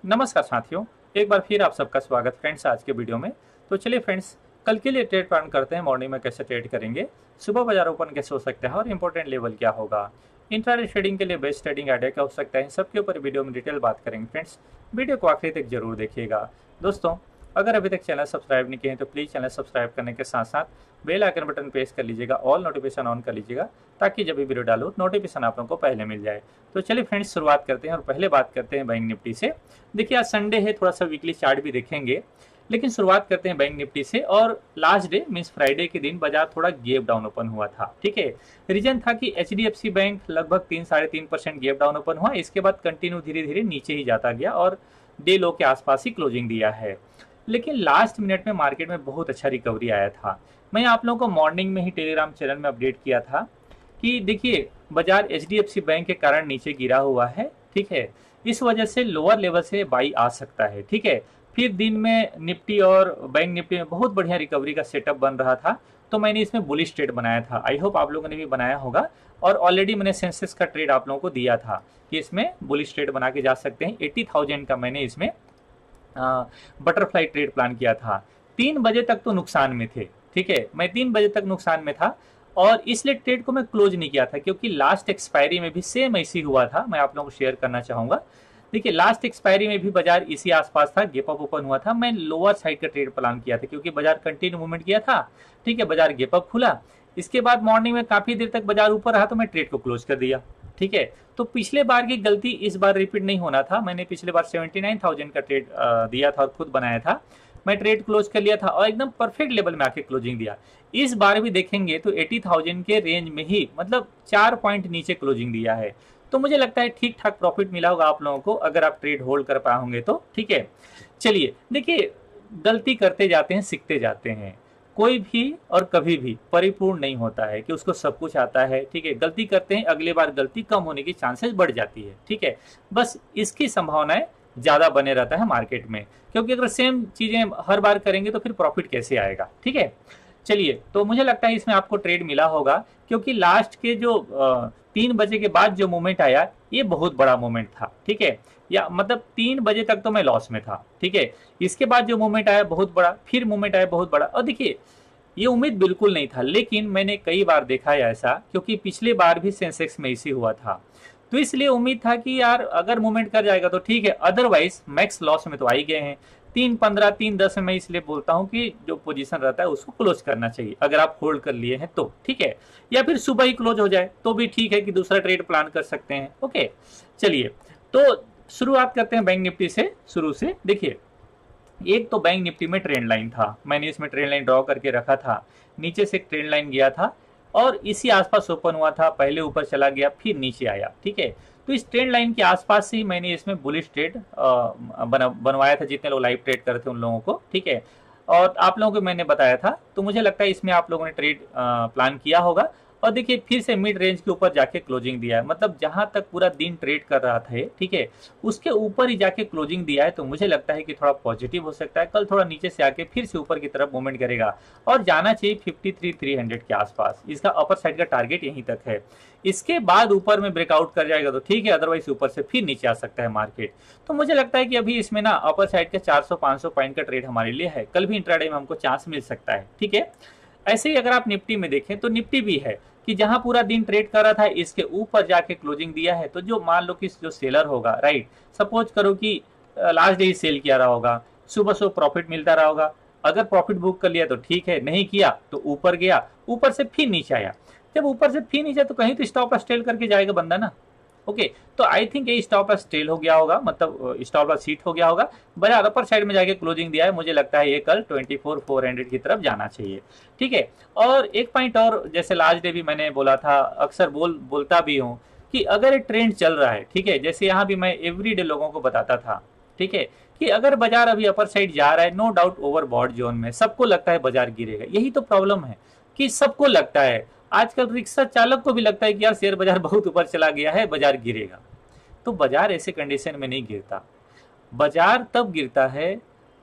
नमस्कार साथियों, एक बार फिर आप सबका स्वागत फ्रेंड्स आज के वीडियो में। तो चलिए फ्रेंड्स, कल के लिए ट्रेड प्लान करते हैं। मॉर्निंग में कैसे ट्रेड करेंगे, सुबह बाजार ओपन कैसे हो सकता है और इंपॉर्टेंट लेवल क्या होगा, इंट्राडे ट्रेडिंग के लिए बेस्ट ट्रेडिंग आइडिया क्या हो सकता है, सबके ऊपर वीडियो में डिटेल बात करेंगे फ्रेंड्स। वीडियो को आखिरी तक जरूर देखिएगा। दोस्तों, अगर अभी तक चैनल सब्सक्राइब नहीं किए हैं तो प्लीज़ चैनल सब्सक्राइब करने के साथ साथ बेल आइकन बटन प्रेस कर लीजिएगा, ऑल नोटिफिकेशन ऑन कर लीजिएगा, ताकि जब भी वीडियो डालूँ नोटिफिकेशन आप लोगों को पहले मिल जाए। तो चलिए फ्रेंड्स, शुरुआत करते हैं और पहले बात करते हैं बैंक निफ्टी से। देखिए, आज संडे है, थोड़ा सा वीकली चार्ट भी देखेंगे, लेकिन शुरुआत करते हैं बैंक निफ्टी से। और लास्ट डे मीन्स फ्राइडे के दिन बाजार थोड़ा गैप डाउन ओपन हुआ था। ठीक है, रीजन था कि एचडीएफसी बैंक लगभग 3-3.5% गैप डाउन ओपन हुआ, इसके बाद कंटिन्यू धीरे धीरे नीचे ही जाता गया और डे लो के आसपास ही क्लोजिंग दिया है। लेकिन लास्ट मिनट में मार्केट में बहुत अच्छा रिकवरी आया था। मैं आप लोगों को मॉर्निंग में ही टेलीग्राम चैनल में अपडेट किया था कि देखिए, बाजार एचडीएफसी बैंक के कारण नीचे गिरा हुआ है। ठीक है, इस वजह से लोअर लेवल से बाई आ सकता है। ठीक है, फिर दिन में निफ्टी और बैंक निफ्टी में बहुत बढ़िया रिकवरी का सेटअप बन रहा था, तो मैंने इसमें बुलिश ट्रेड बनाया था। आई होप आप लोगों ने भी बनाया होगा, और ऑलरेडी मैंने सेंसेक्स का ट्रेड आप लोगों को दिया था कि इसमें बुलिश ट्रेड बना के जा सकते हैं। 80,000 का मैंने इसमें बटरफ्लाई ट्रेड प्लान किया था। 3 बजे तक तो नुकसान में थे। ठीक है, मैं 3 बजे तक नुकसान में था और इसलिए ट्रेड को मैं क्लोज नहीं किया था, क्योंकि लास्ट एक्सपायरी में भी सेम ऐसी हुआ था। मैं आप लोगों को शेयर करना चाहूंगा। देखिए, लास्ट एक्सपायरी में भी बाजार इसी आसपास था, गेप अप ओपन हुआ था। मैं लोअर साइड का ट्रेड प्लान किया था, क्योंकि बाजार कंटिन्यू मूवमेंट किया था। ठीक है, बाजार गेप अप खुला, इसके बाद मॉर्निंग में काफी देर तक बाजार ऊपर रहा, तो मैं ट्रेड को क्लोज कर दिया। ठीक है, तो पिछले बार की गलती इस बार रिपीट नहीं होना था। मैंने पिछले बार 79,000 का ट्रेड दिया था और खुद बनाया था। मैं ट्रेड क्लोज कर लिया था और एकदम परफेक्ट लेवल में आके क्लोजिंग दिया। इस बार भी देखेंगे तो 80,000 के रेंज में ही, मतलब 4 पॉइंट नीचे क्लोजिंग दिया है। तो मुझे लगता है ठीक ठाक प्रॉफिट मिला होगा आप लोगों को, अगर आप ट्रेड होल्ड कर पाए होंगे तो। ठीक है, चलिए देखिए, गलती करते जाते हैं, सीखते जाते हैं। कोई भी और कभी भी परिपूर्ण नहीं होता है कि उसको सब कुछ आता है। ठीक है, गलती करते हैं, अगले बार गलती कम होने की चांसेस बढ़ जाती है। ठीक है, बस इसकी संभावनाएं ज्यादा बने रहता है मार्केट में, क्योंकि अगर सेम चीजें हर बार करेंगे तो फिर प्रॉफिट कैसे आएगा। ठीक है, चलिए, तो मुझे लगता है इसमें आपको ट्रेड मिला होगा, क्योंकि लास्ट के जो 3 बजे के बाद जो मूवमेंट आया, ये बहुत बड़ा मूवमेंट था। ठीक है, या मतलब 3 बजे तक तो मैं लॉस में था। ठीक है, इसके बाद जो मूवमेंट आया बहुत बड़ा, फिर मूवमेंट आया बहुत बड़ा। और देखिए, ये उम्मीद बिल्कुल नहीं था, लेकिन मैंने कई बार देखा है ऐसा, क्योंकि पिछले बार भी सेंसेक्स में इसी हुआ था। तो इसलिए उम्मीद था कि यार अगर मूवमेंट कर जाएगा तो ठीक है, अदरवाइज मैक्स लॉस में तो आ ही गए हैं। 3.15 3.10 में मैं इसलिए बोलता हूं कि जो पोजीशन रहता है उसको क्लोज करना चाहिए, अगर आप होल्ड कर लिए हैं तो। ठीक है, या फिर सुबह ही क्लोज हो जाए तो भी ठीक है, कि दूसरा ट्रेड प्लान कर सकते हैं। ओके, चलिए, तो शुरुआत करते हैं बैंक निफ्टी से। शुरू से देखिए, एक तो बैंक निफ्टी में ट्रेंड लाइन था, मैंने इसमें ट्रेंड लाइन ड्रॉ करके रखा था। नीचे से एक ट्रेंड लाइन गया था और इसी आसपास ओपन हुआ था, पहले ऊपर चला गया फिर नीचे आया। ठीक है, तो इस ट्रेंड लाइन के आसपास ही मैंने इसमें बुलिश ट्रेड बनवाया था, जितने लोग लाइव ट्रेड करते उन लोगों को। ठीक है, और आप लोगों को मैंने बताया था, तो मुझे लगता है इसमें आप लोगों ने ट्रेड प्लान किया होगा। और देखिए, फिर से मिड रेंज के ऊपर जाके क्लोजिंग दिया है, मतलब जहां तक पूरा दिन ट्रेड कर रहा था। ठीक है, उसके ऊपर ही जाके क्लोजिंग दिया है, तो मुझे लगता है कि थोड़ा पॉजिटिव हो सकता है। कल थोड़ा नीचे से आके फिर से ऊपर की तरफ मूवमेंट करेगा और जाना चाहिए 53,300 के आसपास। इसका अपर साइड का टारगेट यहीं तक है। इसके बाद ऊपर में ब्रेकआउट कर जाएगा तो ठीक है, अदरवाइज ऊपर से फिर नीचे आ सकता है मार्केट। तो मुझे लगता है कि अभी इसमें ना अपर साइड के 400-500 पॉइंट का ट्रेड हमारे लिए है। कल भी इंट्राडे में हमको चांस मिल सकता है। ठीक है, ऐसे ही अगर आप निफ्टी में देखें तो निफ्टी भी है कि जहां पूरा दिन ट्रेड कर रहा था, इसके ऊपर जाके क्लोजिंग दिया है। तो जो मान लो कि जो सेलर होगा, राइट, सपोज करो कि लास्ट डे ही सेल किया रहा होगा, सुबह सुबह प्रॉफिट मिलता रहा होगा। अगर प्रॉफिट बुक कर लिया तो ठीक है, नहीं किया तो ऊपर गया, ऊपर से फिर नीचे आया। जब ऊपर से फिर नीचे तो कहीं तो स्टॉप लॉस टेल करके जाएगा बंदा ना। ओके, तो आई थिंक ये स्टॉप लॉस टेल हो गया होगा, मतलब स्टॉप लॉस सीट हो गया होगा। बाजार अपर साइड में जाके क्लोजिंग दिया है, मुझे लगता है ये कल 24,400 की तरफ जाना चाहिए। ठीक है, और एक पॉइंट और, जैसे लास्ट डे भी मैंने बोला था, अक्सर बोलता भी हूँ कि अगर ये ट्रेंड चल रहा है, ठीक है, जैसे यहाँ भी मैं एवरीडे लोगों को बताता था, ठीक है, कि अगर बाजार अभी अपर साइड जा रहा है, नो डाउट ओवरबॉट जोन में, सबको लगता है बाजार गिरेगा। यही तो प्रॉब्लम है कि सबको लगता है, आजकल रिक्शा चालक को भी लगता है कि यार शेयर बाजार बहुत ऊपर चला गया है, बाजार गिरेगा। तो बाजार ऐसे कंडीशन में नहीं गिरता। बाजार तब गिरता है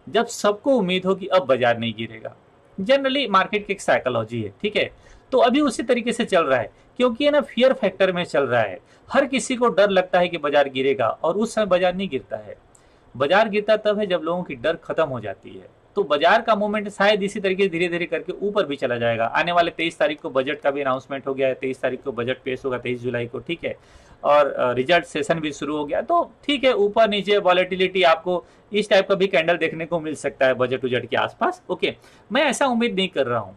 जब सबको उम्मीद हो कि अब बाजार नहीं गिरेगा। जनरली मार्केट की एक साइकोलॉजी है। ठीक है, तो अभी उसी तरीके से चल रहा है, क्योंकि है ना, फियर फैक्टर में चल रहा है। हर किसी को डर लगता है कि बाजार गिरेगा और उस समय बाजार नहीं गिरता है। बाजार गिरता तब है जब लोगों की डर खत्म हो जाती है। तो बाजार का मूवमेंट शायद इसी तरीके से धीरे धीरे करके ऊपर भी चला जाएगा। आने वाले 23 तारीख को बजट का भी अनाउंसमेंट हो गया है, 23 तारीख को बजट पेश होगा, 23 जुलाई को, ठीक है। और रिजल्ट सेशन भी शुरू हो गया, तो ठीक है, ऊपर नीचे वॉलेटिलिटी आपको इस टाइप का भी कैंडल देखने को मिल सकता है बजट उजट के आसपास। ओके, मैं ऐसा उम्मीद नहीं कर रहा हूँ।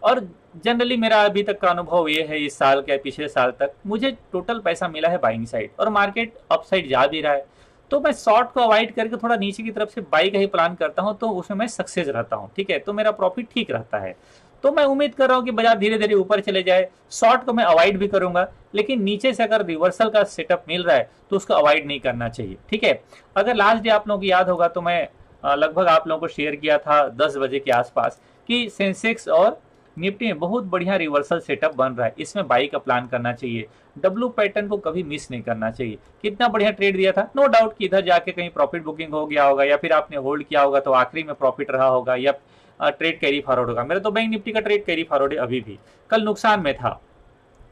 और जनरली मेरा अभी तक का अनुभव ये है, इस साल के पिछले साल तक मुझे टोटल पैसा मिला है बाइंग साइड, और मार्केट अप साइड जा भी रहा है। तो मैं शॉर्ट को अवॉइड करके थोड़ा नीचे की तरफ से बाई का ही प्लान करता हूं, तो उसमें मैं सक्सेस रहता हूं, ठीक है। तो मेरा प्रॉफिट ठीक रहता है। तो मैं उम्मीद कर रहा हूं कि बाजार धीरे धीरे ऊपर चले जाए। शॉर्ट को मैं अवॉइड भी करूंगा, लेकिन नीचे से अगर रिवर्सल का सेटअप मिल रहा है तो उसको अवॉइड नहीं करना चाहिए, ठीक है। अगर लास्ट डे आप लोगों को याद होगा तो मैं लगभग आप लोगों को शेयर किया था 10 बजे के आसपास कि सेंसेक्स और निफ्टी में बहुत बढ़िया रिवर्सल सेटअप बन रहा है, इसमें बाई का प्लान करना चाहिए। डब्ल्यू पैटर्न को कभी मिस नहीं करना चाहिए। कितना बढ़िया ट्रेड दिया था, नो डाउट कि इधर जाके कहीं प्रॉफिट बुकिंग हो गया होगा, या फिर आपने होल्ड किया होगा तो आखिरी में प्रॉफिट रहा होगा, या ट्रेड कैरी फॉरवर्ड होगा। मेरा तो बैंक निफ्टी का ट्रेड कैरी फॉरवर्ड है अभी भी, कल नुकसान में था,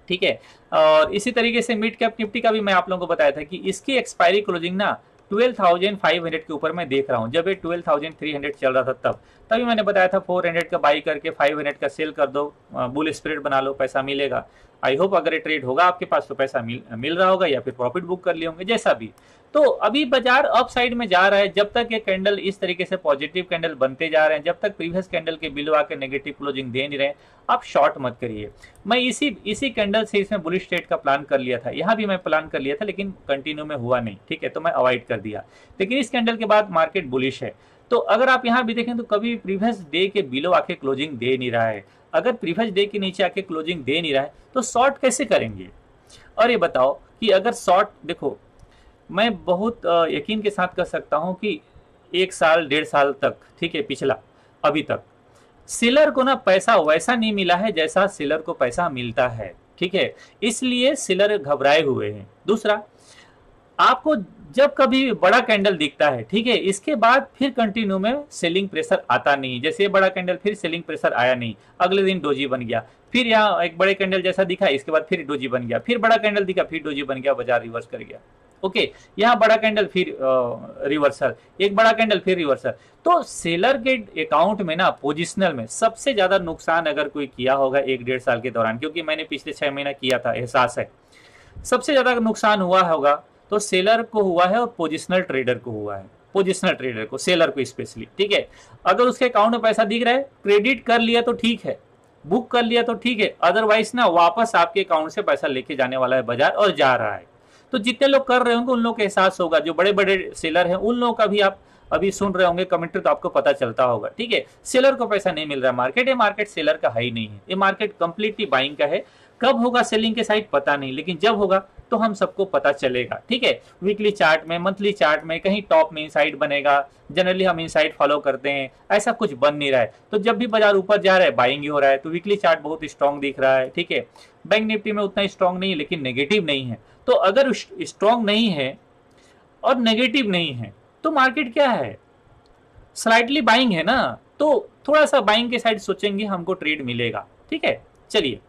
ठीक है। और इसी तरीके से मिड कैप निफ्टी का भी मैं आप लोगों को बताया था कि इसकी एक्सपायरी क्लोजिंग ना 12,500 के ऊपर मैं देख रहा हूं। जब ये 12,300 चल रहा था तभी मैंने बताया था 400 का बाई करके 500 का सेल कर दो, बुल स्प्रेड बना लो, पैसा मिलेगा। आई होप अगर ये ट्रेड होगा आपके पास तो पैसा मिल रहा होगा, या फिर प्रॉफिट बुक कर लिए होंगे, जैसा भी। तो अभी बाजार अप साइड में जा रहा है। जब तक ये कैंडल इस तरीके से पॉजिटिव कैंडल बनते जा रहे हैं, जब तक प्रीवियस कैंडल के बिलो आके नेगेटिव क्लोजिंग दे नहीं रहे, आप शॉर्ट मत करिए। मैं इसी कैंडल से इसमें बुलिश ट्रेड का प्लान कर लिया था, यहाँ भी मैं प्लान कर लिया था, लेकिन कंटिन्यू में हुआ नहीं, ठीक है, तो मैं अवॉइड कर दिया। लेकिन इस कैंडल के बाद मार्केट बुलिश है। तो अगर आप यहाँ भी देखें तो कभी प्रीवियस डे के बिलो आके क्लोजिंग दे नहीं रहा है। अगर प्रीवियस डे के नीचे आके क्लोजिंग दे नहीं रहा है तो शॉर्ट कैसे करेंगे? और ये बताओ कि अगर शॉर्ट, देखो मैं बहुत यकीन के साथ कह सकता हूं कि 1 साल 1.5 साल तक, ठीक है, पिछला अभी तक सेलर को ना पैसा वैसा नहीं मिला है जैसा सेलर को पैसा मिलता है, ठीक है। इसलिए सेलर घबराए हुए हैं। दूसरा, आपको जब कभी बड़ा कैंडल दिखता है, ठीक है, इसके बाद फिर कंटिन्यू में सेलिंग प्रेशर आता नहीं। जैसे बड़ा कैंडल फिर सेलिंग प्रेशर आया नहीं, अगले दिन डोजी बन गया, फिर यहाँ एक बड़े कैंडल जैसा दिखा, इसके बाद फिर डोजी बन गया, फिर बड़ा कैंडल दिखा, फिर डोजी बन गया, बाजार रिवर्स कर गया। ओके, यहाँ बड़ा कैंडल फिर रिवर्सल, एक बड़ा कैंडल फिर रिवर्सल। तो सेलर के अकाउंट में ना पोजिशनल में सबसे ज्यादा नुकसान अगर कोई किया होगा 1-1.5 साल के दौरान, क्योंकि मैंने पिछले 6 महीना किया था, एहसास है, सबसे ज्यादा नुकसान हुआ होगा तो सेलर को हुआ है और पोजिशनल ट्रेडर को हुआ है। पोजिशनल ट्रेडर को, सेलर को स्पेशली, ठीक है। अगर उसके अकाउंट में पैसा दिख रहा है, क्रेडिट कर लिया तो ठीक है, बुक कर लिया तो ठीक है, अदरवाइज ना वापस आपके अकाउंट से पैसा लेके जाने वाला है बाजार, और जा रहा है। तो जितने लोग कर रहे होंगे उन लोगों को एहसास होगा, जो बड़े बड़े सेलर हैं उन लोगों का भी आप अभी सुन रहे होंगे कमेंट्री, तो आपको पता चलता होगा, ठीक है। सेलर को पैसा नहीं मिल रहा है, मार्केट, ये मार्केट सेलर का है ही नहीं है, ये मार्केट कंप्लीटली बाइंग का है। कब होगा सेलिंग के साइड पता नहीं, लेकिन जब होगा तो हम सबको पता चलेगा, ठीक है। वीकली चार्ट में, मंथली चार्ट में, कहीं टॉप में इनसाइड बनेगा, जनरली हम इनसाइड फॉलो करते हैं, ऐसा कुछ बन नहीं रहा है। तो जब भी बाजार ऊपर जा रहा है बाइंग ही हो रहा है। तो वीकली चार्ट बहुत स्ट्रॉन्ग दिख रहा है, ठीक है। बैंक निफ्टी में उतना स्ट्रॉन्ग नहीं है, लेकिन नेगेटिव नहीं है। तो अगर स्ट्रॉन्ग नहीं है और नेगेटिव नहीं है तो मार्केट क्या है, स्लाइटली बाइंग है ना। तो थोड़ा सा बाइंग के साइड सोचेंगे, हमको ट्रेड मिलेगा, ठीक है। चलिए,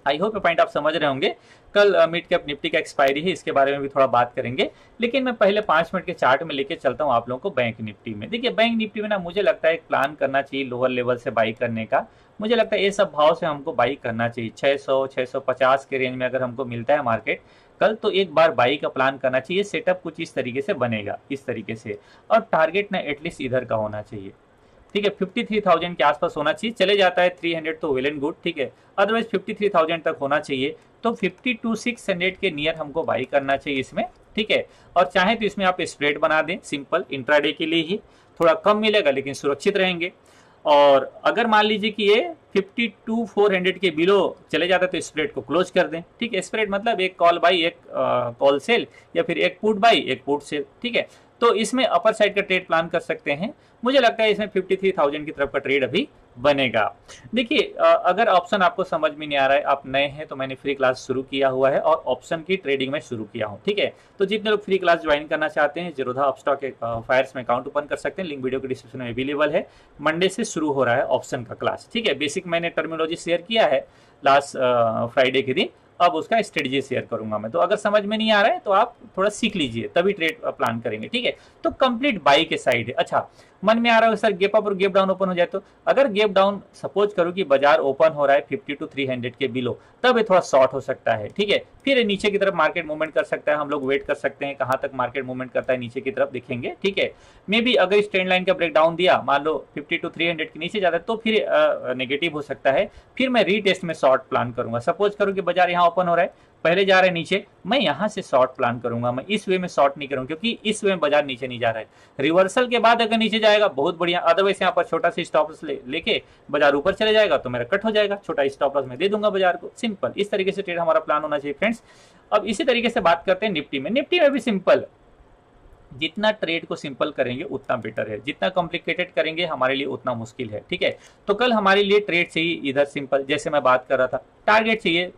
आई होप पॉइंट आप समझ रहे होंगे। कल मिड कैप निफ्टी का एक्सपायरी है, इसके बारे में भी थोड़ा बात करेंगे, लेकिन मैं पहले 5 मिनट के चार्ट में लेके चलता हूं आप लोगों को बैंक निफ्टी में। देखिए, बैंक निफ्टी में ना मुझे लगता है एक प्लान करना चाहिए लोअर लेवल से बाई करने का। मुझे लगता है ये सब भाव से हमको बाई करना चाहिए। 600 650 के रेंज में अगर हमको मिलता है मार्केट कल, तो एक बार बाई का प्लान करना चाहिए। सेटअप कुछ इस तरीके से बनेगा, इस तरीके से, और टारगेट ना एटलीस्ट इधर का होना चाहिए, ठीक है। 53,000 के आसपास होना चाहिए। चले जाता है 300 तो वेल एंड गुड, ठीक है, अदरवाइज 53,000 तक होना चाहिए। तो 52,600 के नियर हमको बाई करना चाहिए इसमें, ठीक है। और चाहे तो इसमें आप स्प्रेड बना दें, सिंपल इंट्राडे के लिए ही, थोड़ा कम मिलेगा लेकिन सुरक्षित रहेंगे। और अगर मान लीजिए कि ये 52,400 के बिलो चले जाता है तो स्प्रेड को क्लोज कर दें, ठीक है। स्प्रेड मतलब एक कॉल बाई, एक कॉल सेल, या फिर एक पुट बाई, एक पुट सेल, ठीक है। तो इसमें अपर साइड का ट्रेड प्लान कर सकते हैं। मुझे लगता है इसमें 53,000 की तरफ का ट्रेड अभी बनेगा। देखिए, अगर ऑप्शन आपको समझ में नहीं आ रहा है, आप नए हैं, तो मैंने फ्री क्लास शुरू किया हुआ है और ऑप्शन की ट्रेडिंग में शुरू किया हूं, ठीक है। तो जितने लोग फ्री क्लास ज्वाइन करना चाहते हैं, जीरोधा अपस्टॉक फायर्स में अकाउंट ओपन कर सकते हैं, लिंक वीडियो के डिस्क्रिप्शन में अवेलेबल है। मंडे से शुरू हो रहा है ऑप्शन का क्लास, ठीक है। बेसिक मैंने टर्मिनोलॉजी शेयर किया है लास्ट फ्राइडे के दिन, अब उसका स्ट्रेटजी शेयर करूंगा मैं। तो अगर समझ में नहीं आ रहा है तो आप थोड़ा सीख लीजिए, तभी ट्रेड प्लान करेंगे, ठीक है। तो कंप्लीट बाई के साइड है। अच्छा, मन में आ रहा है सर गैप अप और गैप डाउन ओपन हो जाए तो, अगर गैप डाउन सपोज करो कि बाजार ओपन हो रहा है 50 to 300 के बिलो, तब ये थोड़ा शॉर्ट हो सकता है, ठीक है। फिर नीचे की तरफ मार्केट मूवमेंट कर सकता है, हम लोग वेट कर सकते हैं कहां तक मार्केट मूवमेंट करता है, नीचे की तरफ देखेंगे, ठीक है। मे बी अगर इस ट्रेंड लाइन का ब्रेक डाउन दिया, मान लो 50 to 300 के नीचे जाता है, तो फिर नेगेटिव हो सकता है, फिर मैं रीटेस्ट में शॉर्ट प्लान करूंगा। सपोज करो कि बाजार यहाँ ओपन हो रहा है, पहले जा रहा है नीचे, मैं यहां से शॉर्ट प्लान करूंगा, मैं इस वे में शॉर्ट नहीं करूंगा, क्योंकि इस वे में बाजार नीचे नहीं जा रहा है। रिवर्सल के बाद अगर नीचे जाएगा बहुत बढ़िया, अदरवाइज यहाँ पर छोटा सा स्टॉप लॉस लेके बाजार ऊपर चले जाएगा तो मेरा कट हो जाएगा, छोटा स्टॉप लॉस मैं दे दूंगा बाजार को। सिंपल, इस तरीके से ट्रेड हमारा प्लान होना चाहिए फ्रेंड्स। अब इसी तरीके से बात करते हैं निफ्टी में। निफ्टी में भी सिंपल, जितना ट्रेड को सिंपल करेंगे उतना बेटर है, जितना कॉम्प्लिकेटेड करेंगे हमारे लिए उतना मुश्किल है, ठीक है। तो कल हमारे लिए ट्रेड चाहिए इधर सिंपल, जैसे मैं बात कर रहा था, टारगेट चाहिए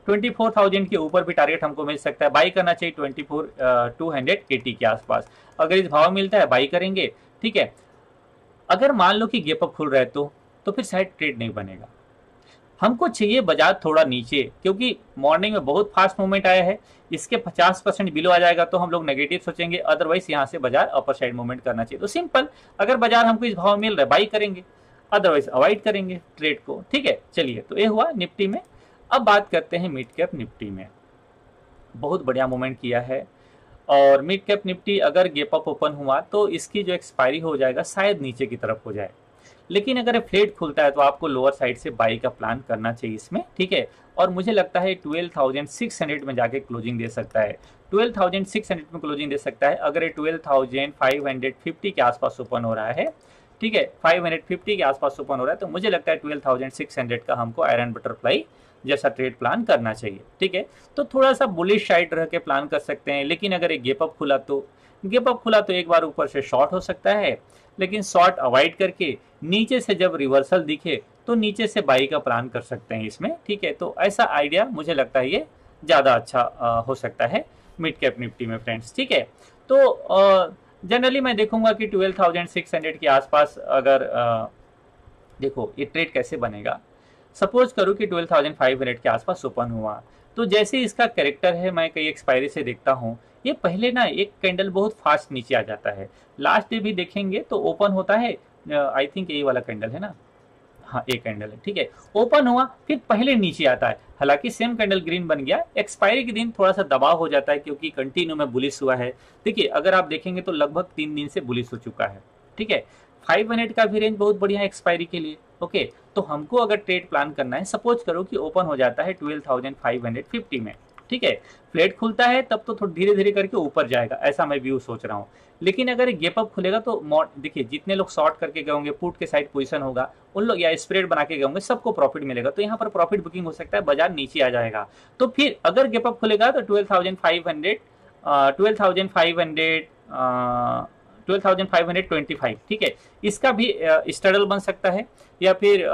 24,000 के ऊपर भी टारगेट हमको मिल सकता है। बाई करना चाहिए 24,280 के आसपास, अगर इस भाव मिलता है बाई करेंगे, ठीक है। अगर मान लो कि गैप अप खुल रहा है तो फिर शायद ट्रेड नहीं बनेगा। हमको चाहिए बाजार थोड़ा नीचे, क्योंकि मॉर्निंग में बहुत फास्ट मूवमेंट आया है, इसके 50% बिलो आ जाएगा तो हम लोग नेगेटिव सोचेंगे, अदरवाइज यहाँ से बाजार अपर साइड मूवमेंट करना चाहिए। तो सिंपल, अगर बाजार हमको इस भाव मिल रहा है बाई करेंगे, अदरवाइज अवॉइड करेंगे ट्रेड को, ठीक है। चलिए, तो ये हुआ निफ्टी में। अब बात करते हैं मिड कैप निफ्टी में। बहुत बढ़िया मूवमेंट किया है, और मिड कैप निफ्टी अगर गैप अप ओपन हुआ तो इसकी जो एक्सपायरी हो जाएगा शायद नीचे की तरफ हो जाए, लेकिन अगर फ्लेट खुलता है तो आपको लोअर साइड से बाई का प्लान करना चाहिए इसमें, ठीक है। और मुझे लगता है 12,600 में जाके क्लोजिंग दे सकता है, 12,600 में क्लोजिंग दे सकता है। अगर ये 12,550 के आसपास ओपन हो रहा है, ठीक है, 550 के आसपास ओपन हो रहा है, तो मुझे लगता है 12,600 का हमको आयरन बटरफ्लाई जैसा ट्रेड प्लान करना चाहिए, ठीक है। तो थोड़ा सा बुलिश साइड रह के प्लान कर सकते हैं, लेकिन अगर एक गैप अप खुला तो एक बार ऊपर से शॉर्ट हो सकता है, लेकिन शॉर्ट अवॉइड करके नीचे से जब रिवर्सल दिखे तो नीचे से बाई का प्लान कर सकते हैं इसमें, ठीक है। तो ऐसा आइडिया मुझे लगता है ये ज़्यादा अच्छा हो सकता है मिड कैप निफ्टी में फ्रेंड्स, ठीक है। तो जनरली मैं देखूंगा कि 12,600 के आसपास अगर देखो ये ट्रेड कैसे बनेगा। सपोज करो कि 12,500 के आसपास ओपन हुआ, तो जैसे इसका कैरेक्टर है, मैं कई एक्सपायरी से देखता हूँ, ये पहले ना एक कैंडल बहुत फास्ट नीचे आ जाता है, लास्ट डे भी देखेंगे तो ओपन होता है, आई थिंक यही वाला कैंडल है ना, हाँ एक कैंडल है, ठीक है। ओपन हुआ फिर पहले नीचे आता है, हालांकि सेम कैंडल ग्रीन बन गया, एक्सपायरी के दिन थोड़ा सा दबाव हो जाता है क्योंकि कंटिन्यू में बुलिश हुआ है। देखिए अगर आप देखेंगे तो लगभग 3 दिन से बुलिश हो चुका है, ठीक है। 500 का भी रेंज बहुत बढ़िया है एक्सपायरी के लिए, ओके। तो हमको अगर ट्रेड प्लान करना है, सपोज करो कि ओपन हो जाता है 12,550 में, ठीक है, फ्लैट खुलता है तब तो थोड़ा धीरे धीरे करके ऊपर जाएगा, ऐसा मैं व्यू सोच रहा हूँ। लेकिन अगर गैप अप खुलेगा तो देखिए जितने लोग शॉर्ट करके गए होंगे, पुट के साइड पोजीशन होगा, उन लोग या स्प्रेड बना के गए होंगे, सबको प्रॉफिट मिलेगा। तो यहाँ पर प्रॉफिट बुकिंग हो सकता है, बाजार नीचे आ जाएगा। तो फिर अगर गैप अप खुलेगा तो 12,525, ठीक है, इसका भी स्ट्रगल बन सकता है, या फिर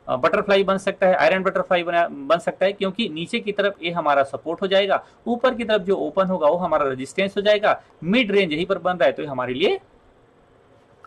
बटरफ्लाई बन सकता है, आयरन बटरफ्लाई बन सकता है, क्योंकि नीचे की तरफ ये हमारा सपोर्ट हो जाएगा, ऊपर की तरफ जो ओपन होगा वो हमारा रेजिस्टेंस हो जाएगा, मिड रेंज यहीं पर बन रहा है तो हमारे लिए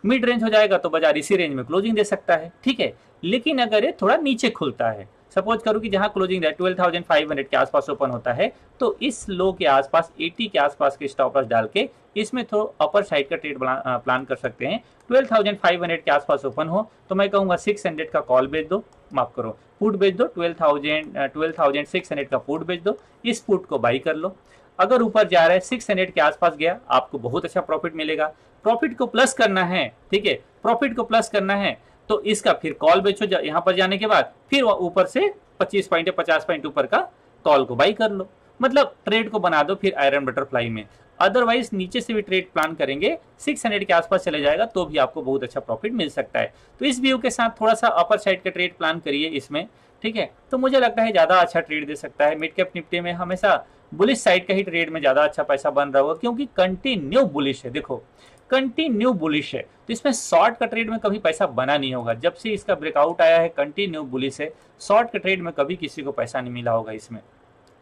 मिड रेंज हो जाएगा, तो बाजार इसी रेंज में क्लोजिंग दे सकता है, ठीक है। लेकिन अगर ये थोड़ा नीचे खुलता है, सपोज करो कि जहां क्लोजिंग है 12,500 के आसपास ओपन होता है, तो इस लो के आसपास 80 के आसपास के स्टॉप लॉस डाल के इसमें थोड़ा अपर साइड का ट्रेड प्लान कर सकते हैं। 12,500 के आसपास ओपन हो तो मैं कहूंगा 600 का कॉल बेच दो, माफ करो पुट बेच दो, 12,600 का पुट बेच दो, इस पुट को बाई कर लो। अगर ऊपर जा रहा है 600 के आसपास गया, आपको बहुत अच्छा प्रॉफिट मिलेगा। प्रॉफिट को प्लस करना है, ठीक है, प्रॉफिट को प्लस करना है तो इसका फिर कॉल बेचो, यहाँ पर जाने के बाद फिर ऊपर से 25 पॉइंट या 50 पॉइंट ऊपर का कॉल को बाई कर लो, मतलब ट्रेड को बना दो फिर आयरन बटरफ्लाई में। अदरवाइज नीचे से भी ट्रेड प्लान करेंगे 600 के आसपास चले जाएगा तो भी आपको बहुत अच्छा प्रॉफिट मिल सकता है। तो इस व्यू के साथ थोड़ा सा अपर साइड का ट्रेड प्लान करिए इसमें, ठीक है। तो मुझे लगता है ज्यादा अच्छा ट्रेड दे सकता है। मिड कैप निफ्टी में हमेशा बुलिश साइड का ही ट्रेड में ज्यादा अच्छा पैसा बन रहा होगा, क्योंकि कंटिन्यू बुलिश है, देखो कंटिन्यू बुलिश है, तो इसमें शॉर्ट का ट्रेड में कभी पैसा बना नहीं होगा। जब से इसका ब्रेकआउट आया है कंटिन्यू बुलिश है, शॉर्ट का ट्रेड में कभी किसी को पैसा नहीं मिला होगा इसमें,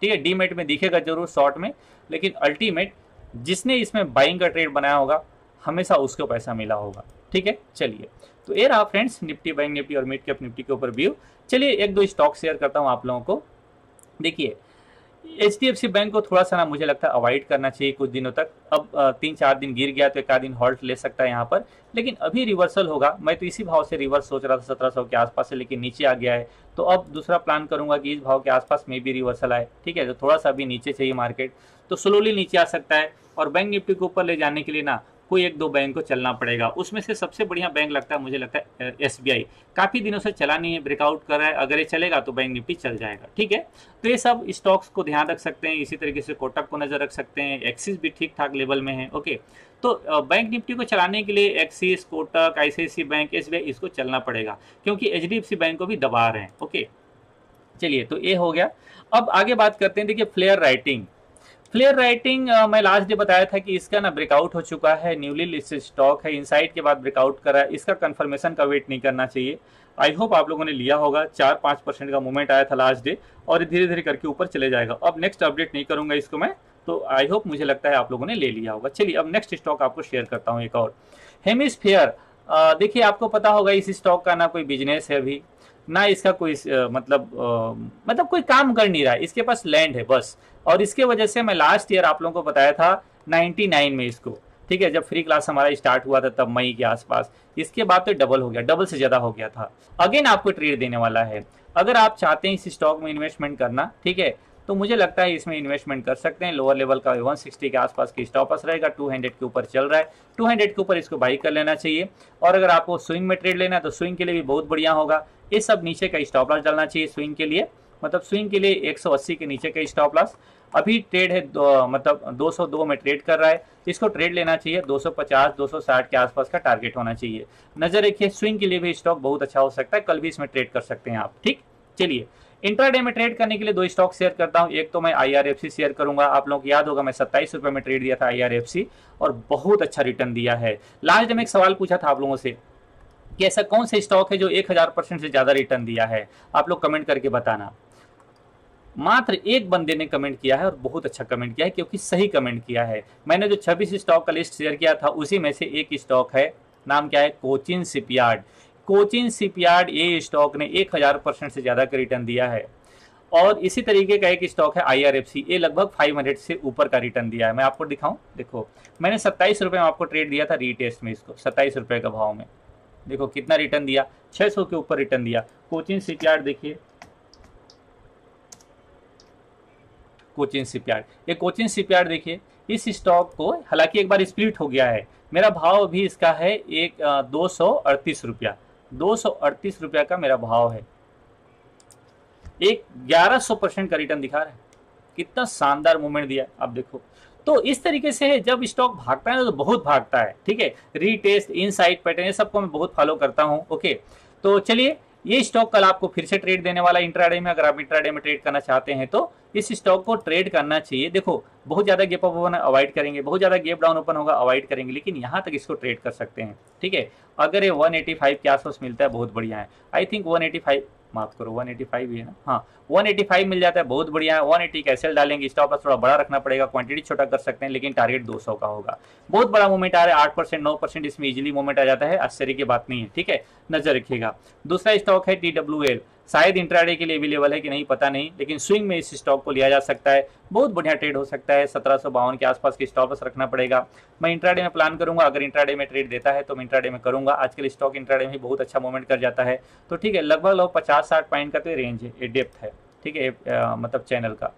ठीक है। डीमेट में दिखेगा जरूर शॉर्ट में, लेकिन अल्टीमेट जिसने इसमें बाइंग का ट्रेड बनाया होगा हमेशा उसको पैसा मिला होगा, ठीक है। चलिए, तो ये रहा फ्रेंड्स निफ्टी, बैंक निफ्टी और मिड कैप निफ्टी के ऊपर व्यू। चलिए एक दो स्टॉक शेयर करता हूँ आप लोगों को। देखिए एचडीएफसी बैंक को थोड़ा सा ना मुझे लगता है अवॉइड करना चाहिए कुछ दिनों तक। अब 3-4 दिन गिर गया तो एक आध दिन हॉल्ट ले सकता है यहाँ पर, लेकिन अभी रिवर्सल होगा। मैं तो इसी भाव से रिवर्स सोच रहा था 1700 के आसपास से, लेकिन नीचे आ गया है। तो अब दूसरा प्लान करूंगा कि इस भाव के आसपास में भी रिवर्सल आए, ठीक है। तो थोड़ा सा अभी नीचे चाहिए मार्केट, तो स्लोली नीचे आ सकता है। और बैंक निफ्टी को ऊपर ले जाने के लिए ना कोई एक दो बैंक को चलना पड़ेगा। उसमें से सबसे बढ़िया बैंक लगता है मुझे, लगता है एसबीआई। काफ़ी दिनों से चला नहीं है, ब्रेकआउट कर रहा है, अगर ये चलेगा तो बैंक निफ्टी चल जाएगा, ठीक है। तो ये सब स्टॉक्स को ध्यान रख सकते हैं। इसी तरीके से कोटक को नजर रख सकते हैं। एक्सिस भी ठीक ठाक लेवल में है, ओके। तो बैंक निफ्टी को चलाने के लिए Axis, Kotak, ICICI bank, SBI, इसको चलना पड़ेगा, क्योंकि एचडीएफसी बैंक को भी दबा रहे हैं, ओके। चलिए, तो ये हो गया। अब आगे बात करते हैं। देखिए फ्लेयर राइटिंग, फ्लेयर राइटिंग मैं लास्ट डे बताया था कि इसका ना ब्रेकआउट हो चुका है, न्यूली लिस्टेड स्टॉक है, इनसाइड के बाद ब्रेकआउट करा है। इसका कंफर्मेशन का वेट नहीं करना चाहिए। आई होप आप लोगों ने लिया होगा। 4-5% का मूवमेंट आया था लास्ट डे, और धीरे धीरे करके ऊपर चले जाएगा। अब नेक्स्ट अपडेट नहीं करूंगा इसको मैं, तो आई होप, मुझे लगता है आप लोगों ने ले लिया होगा। चलिए अब नेक्स्ट स्टॉक आपको शेयर करता हूँ एक और, हेमिस्फेयर। देखिए आपको पता होगा इस स्टॉक का ना कोई बिजनेस है अभी, ना इसका कोई मतलब कोई काम कर नहीं रहा है। इसके पास लैंड है बस, और इसके वजह से मैं लास्ट ईयर आप लोगों को बताया था 99 में इसको, ठीक है, जब फ्री क्लास हमारा स्टार्ट हुआ था तब मई के आसपास। इसके बाद तो डबल हो गया, डबल से ज्यादा हो गया था। अगेन आपको ट्रेड देने वाला है। अगर आप चाहते हैं इस स्टॉक में इन्वेस्टमेंट करना, ठीक है, तो मुझे लगता है इसमें इन्वेस्टमेंट कर सकते हैं। लोअर लेवल का 160 के आसपास की स्टॉप लॉस रहेगा, 200 के ऊपर चल रहा है, 200 के ऊपर इसको बाई कर लेना चाहिए। और अगर आपको स्विंग में ट्रेड लेना है तो स्विंग के लिए भी बहुत बढ़िया होगा। ये सब नीचे का स्टॉप लॉस डालना चाहिए स्विंग के लिए, मतलब स्विंग के लिए 180 के नीचे का स्टॉप लॉस। अभी ट्रेड है मतलब 202 में ट्रेड कर रहा है, इसको ट्रेड लेना चाहिए। 250-260 के आसपास का टारगेट होना चाहिए। नजर रखिए, स्विंग के लिए भी स्टॉक बहुत अच्छा हो सकता है, कल भी इसमें ट्रेड कर सकते हैं आप, ठीक। चलिए इंट्राडे में ट्रेड करने के लिए दो स्टॉक शेयर करता हूं। एक तो मैं IRFC शेयर करूंगा। आप लोगों को याद होगा मैं 27 रुपए में ट्रेड दिया था IRFC, और बहुत अच्छा रिटर्न दिया है। लास्ट में एक सवाल पूछा था आप लोगों से कि ऐसा कौन सा स्टॉक है जो 1000% से ज्यादा रिटर्न दिया है। आप लोग कमेंट करके बताना। मात्र एक बंदे ने कमेंट किया है, और बहुत अच्छा कमेंट किया है, क्योंकि सही कमेंट किया है। मैंने जो 26 स्टॉक का लिस्ट शेयर किया था उसी में से एक स्टॉक है, नाम क्या है, कोचिन शिपयार्ड। कोचिन शिपयार्ड, ये स्टॉक ने 1000% से ज्यादा का रिटर्न दिया है। और इसी तरीके का एक स्टॉक है IRFC, ये लगभग 500 से ऊपर का रिटर्न दिया है। मैं आपको दिखाऊं, देखो मैंने 27 रुपए में आपको ट्रेड दिया था रीटेस्ट में, इसको 27 रुपए का भाव में, देखो कितना रिटर्न दिया, 600 के ऊपर रिटर्न दिया। कोचिन शिपयार्ड देखिए, कोचिन शिपयार्ड, ये कोचिन शिपयार्ड देखिए। इस स्टॉक को हालांकि एक बार स्प्लिट हो गया है, मेरा भाव अभी इसका है 238 रुपया, 238 रुपया का मेरा भाव है। एक 1100% का रिटर्न दिखा रहा है। कितना शानदार मूवमेंट दिया है आप देखो। तो इस तरीके से है, जब स्टॉक भागता है ना तो बहुत भागता है, ठीक है। रीटेस्ट, इनसाइड पैटर्न, ये सबको मैं बहुत फॉलो करता हूं, ओके। तो चलिए, ये स्टॉक कल आपको फिर से ट्रेड देने वाला इंट्राडे में। अगर आप इंट्राडे में ट्रेड करना चाहते हैं तो इस स्टॉक को ट्रेड करना चाहिए। देखो बहुत ज्यादा गैप अप ओपन अवॉइड करेंगे, बहुत ज्यादा गैप डाउन ओपन होगा अवॉइड करेंगे, लेकिन यहाँ तक इसको ट्रेड कर सकते हैं, ठीक है। अगर ये 185 के आसपास मिलता है बहुत बढ़िया है। आई थिंक 185, माफ करो 185 ही है ना, हाँ 185 मिल जाता है बहुत बढ़िया है। 180 का एसएल डालेंगे, स्टॉप लॉस थोड़ा बड़ा रखना पड़ेगा, क्वांटिटी छोटा कर सकते हैं, लेकिन टारगेट 200 का होगा। बहुत बड़ा मूवमेंट आ रहा है, 8% 9% इसमें इजीली मूवमेंट आ जाता है, आश्चर्य की बात नहीं है, ठीक है, नजर रखिएगा। दूसरा स्टॉक है TWL, शायद इंट्राडे के लिए अवेलेबल है कि नहीं पता नहीं, लेकिन स्विंग में इस स्टॉक को लिया जा सकता है, बहुत बढ़िया ट्रेड हो सकता है। 1752 के आसपास की स्टॉप लॉस रखना पड़ेगा। मैं इंट्राडे में प्लान करूंगा, अगर इंट्राडे में ट्रेड देता है तो मैं इंट्राडे में करूंगा। आजकल स्टॉक इंट्राडे में बहुत अच्छा मूवमेंट कर जाता है, तो ठीक है, लगभग 50-60 पॉइंट का तो रेंज है, डेप्थ है, ठीक है, मतलब चैनल का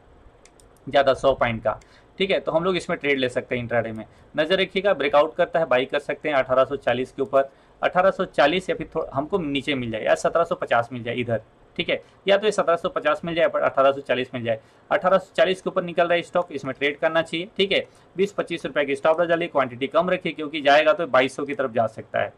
ज़्यादा 100 पॉइंट का, ठीक है। तो हम लोग इसमें ट्रेड ले सकते हैं इंट्राडे में। नजर रखिएगा, ब्रेकआउट करता है बाई कर सकते हैं 1840 के ऊपर, 1840 या फिर हमको नीचे मिल जाए या 1750 मिल जाए इधर, ठीक है, या तो ये 1750 मिल जाए पर 1840 मिल जाए। 1840 के ऊपर निकल रहा है स्टॉक, इसमें ट्रेड करना चाहिए, ठीक है। 20-25 रुपए की स्टॉप लॉस डालिए, क्वांटिटी कम रखिए, क्योंकि जाएगा तो 2200 की तरफ जा सकता है।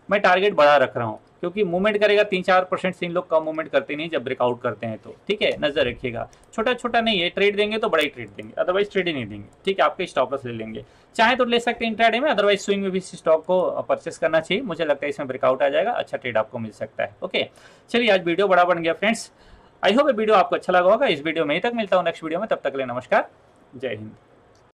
मैं टारगेट बड़ा रख रहा हूँ, क्योंकि मूवमेंट करेगा 3-4% से, इन लोग कम मूवमेंट करते नहीं जब ब्रेकआउट करते हैं तो, ठीक है, नजर रखिएगा। छोटा छोटा नहीं है, ट्रेड देंगे तो बड़ा ही ट्रेड देंगे, अदरवाइज ट्रेड ही नहीं देंगे, ठीक है। आपके स्टॉप लॉस ले लेंगे, चाहे तो ले सकते हैं इंट्राडे में, अदरवाइज स्विंग में भी इस स्टॉक को परचेस करना चाहिए। मुझे लगता है इसमें ब्रेकआउट आ जाएगा, अच्छा ट्रेड आपको मिल सकता है, ओके। चलिए आज वीडियो बड़ा बन गया फ्रेंड्स, आई होप ये वीडियो आपको अच्छा लगा होगा। इस वीडियो में ही तक मिलता हूँ नेक्स्ट वीडियो में, तब तक के लिए नमस्कार, जय हिंद।